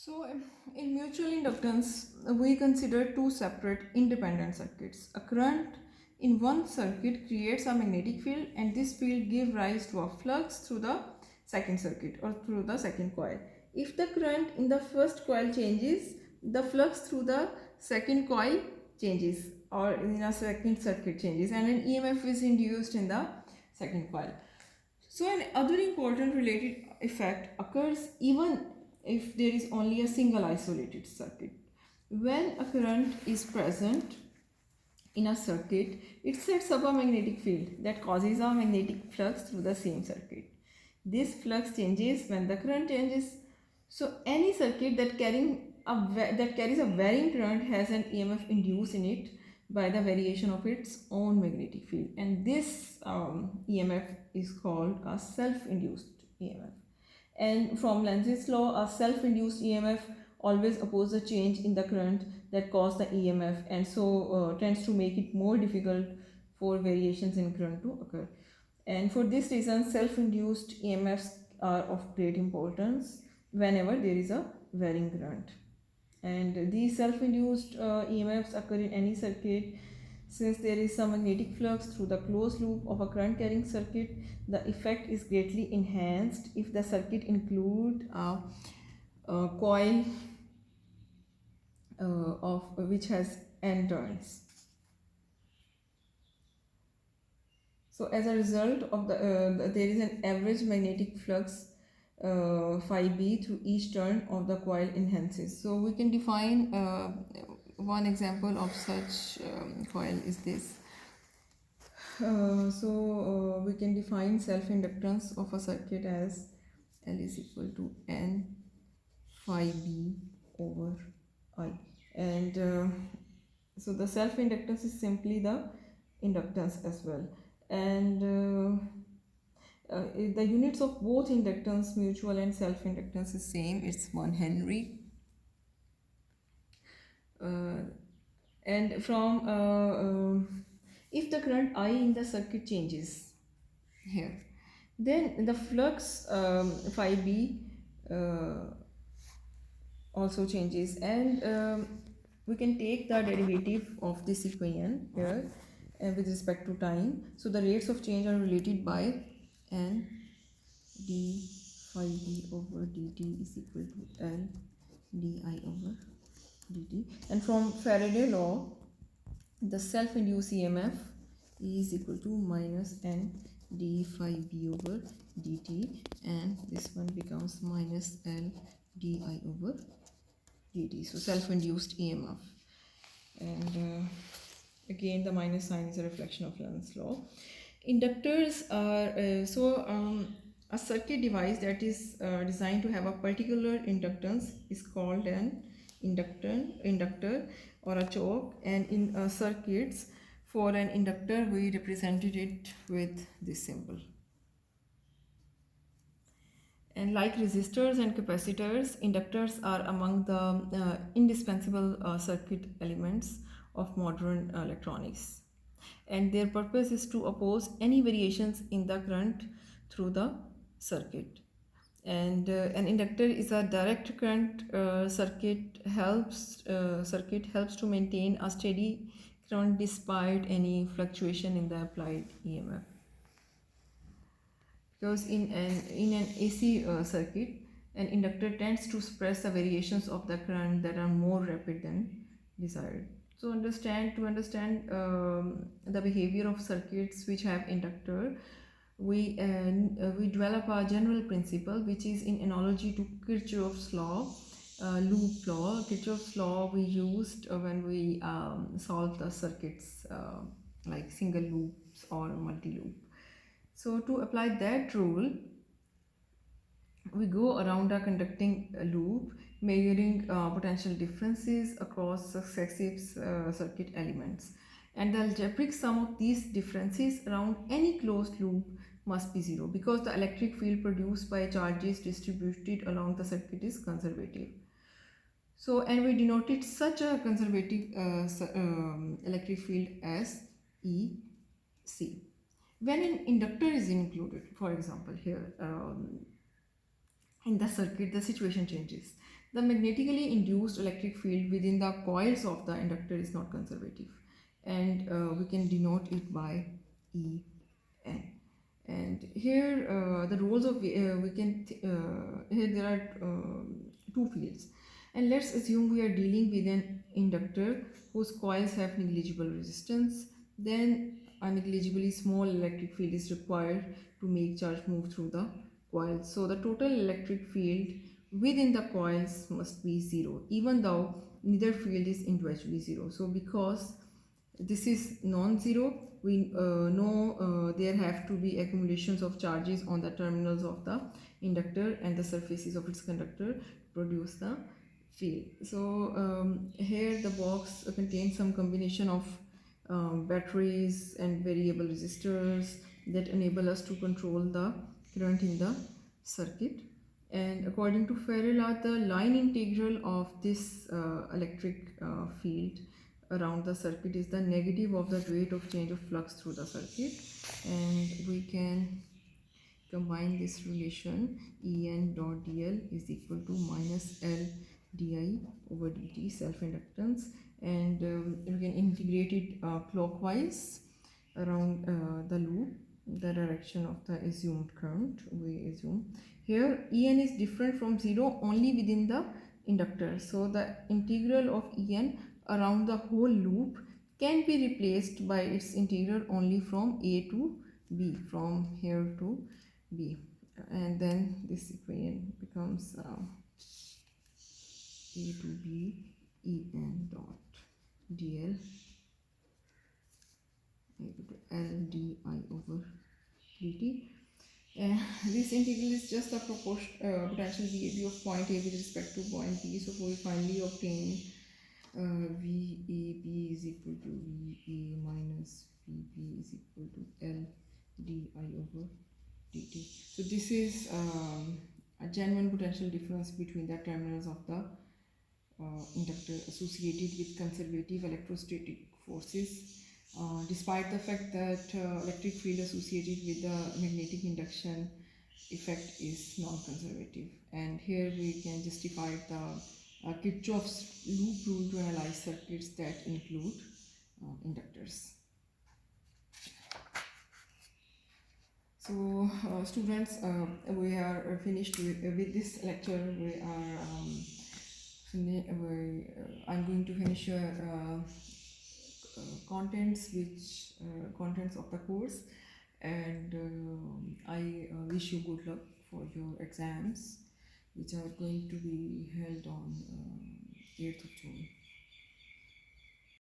So, in mutual inductance, we consider two separate independent circuits. A current in one circuit creates a magnetic field, and this field gives rise to a flux through the second circuit or through the second coil. If the current in the first coil changes, the flux through the second coil changes, or in a second circuit changes, and an EMF is induced in the second coil. So, an other important related effect occurs even if there is only a single isolated circuit. When a current is present in a circuit, it sets up a magnetic field that causes a magnetic flux through the same circuit. This flux changes when the current changes. So, any circuit that carries a varying current has an EMF induced in it by the variation of its own magnetic field, and this EMF is called a self-induced EMF. And from Lenz's law, a self-induced EMF always opposes a change in the current that caused the EMF, and so tends to make it more difficult for variations in current to occur. And for this reason, self-induced EMFs are of great importance whenever there is a varying current. And these self-induced EMFs occur in any circuit. Since there is some magnetic flux through the closed loop of a current carrying circuit, the effect is greatly enhanced if the circuit include a coil of which has n turns. So as a result of there is an average magnetic flux phi b through each turn of the coil enhances. So we can define one example of such coil is this. We can define self-inductance of a circuit as L is equal to N phi B over I. And so the self-inductance is simply the inductance as well. And the units of both inductance, mutual and self-inductance is same. It's 1 Henry. And if the current I in the circuit changes here, then the flux phi b also changes, and we can take the derivative of this equation here with respect to time. So the rates of change are related by n d phi b over dt is equal to L di over dt. And from Faraday law, the self-induced EMF is equal to minus n d phi b over dt, and this one becomes minus L di over dt. So self-induced EMF, and again the minus sign is a reflection of Lenz's law. Inductors are a circuit device that is designed to have a particular inductance is called an inductor or a choke, and in circuits for an inductor we represented it with this symbol. And like resistors and capacitors, inductors are among the indispensable circuit elements of modern electronics, and their purpose is to oppose any variations in the current through the circuit. And an inductor is a direct current circuit helps to maintain a steady current despite any fluctuation in the applied EMF. Because in an AC circuit, an inductor tends to suppress the variations of the current that are more rapid than desired. So to understand the behavior of circuits which have inductor, we develop a general principle which is in analogy to Kirchhoff's law, loop law. Kirchhoff's law we used when we solved the circuits like single loops or multi-loop. So to apply that rule, we go around a conducting loop, measuring potential differences across successive circuit elements, and the algebraic sum of these differences around any closed loop must be zero, because the electric field produced by charges distributed along the circuit is conservative. So, and we denoted such a conservative electric field as EC. When an inductor is included, for example here, in the circuit, the situation changes. The magnetically induced electric field within the coils of the inductor is not conservative, and we can denote it by En. And here the roles of here there are two fields, and let's assume we are dealing with an inductor whose coils have negligible resistance. Then a negligibly small electric field is required to make charge move through the coils. So the total electric field within the coils must be zero, even though neither field is individually zero. So because this is non-zero, we know there have to be accumulations of charges on the terminals of the inductor and the surfaces of its conductor to produce the field. So here the box contains some combination of batteries and variable resistors that enable us to control the current in the circuit. And according to Faraday, the line integral of this electric field around the circuit is the negative of the rate of change of flux through the circuit, and we can combine this relation. En dot dl is equal to minus L di over dt, self inductance, and we can integrate it clockwise around the loop, the direction of the assumed current. We assume here En is different from 0 only within the inductor, so the integral of En around the whole loop can be replaced by its integral only from A to B, from here to B, and then this equation becomes A to B En dot dl equal to L di over dt. This integral is just the potential VAB of point A with respect to point B. So we finally obtain VAB is equal to VA minus VB is equal to L di over dt. So this is a genuine potential difference between the terminals of the inductor associated with conservative electrostatic forces, despite the fact that electric field associated with the magnetic induction effect is non-conservative. And here we can justify the Kirchhoff's loop rule to analyze circuits that include inductors. So students, we are finished with this lecture. I'm going to finish contents of the course, and I wish you good luck for your exams, which are going to be held on 8th of June.